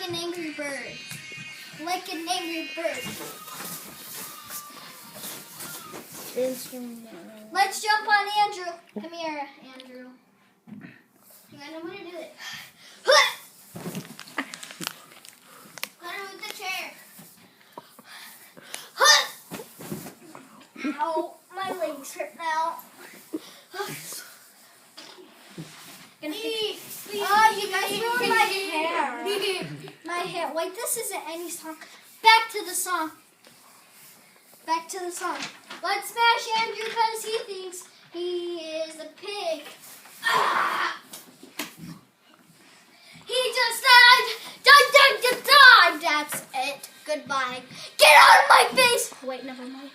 an angry bird. Like an angry bird. Let's jump on Andrew. Come here, Andrew. Hang on, I'm gonna do it. Gotta move the chair. Ow, my legs hurt now. Oh, you guys ruined my hair. My hair. Wait, this isn't any song. Back to the song. Back to the song. Let's smash Andrew because he thinks he is a pig. Ah! He just died. Died. That's it. Goodbye. Get out of my face. Wait, never mind.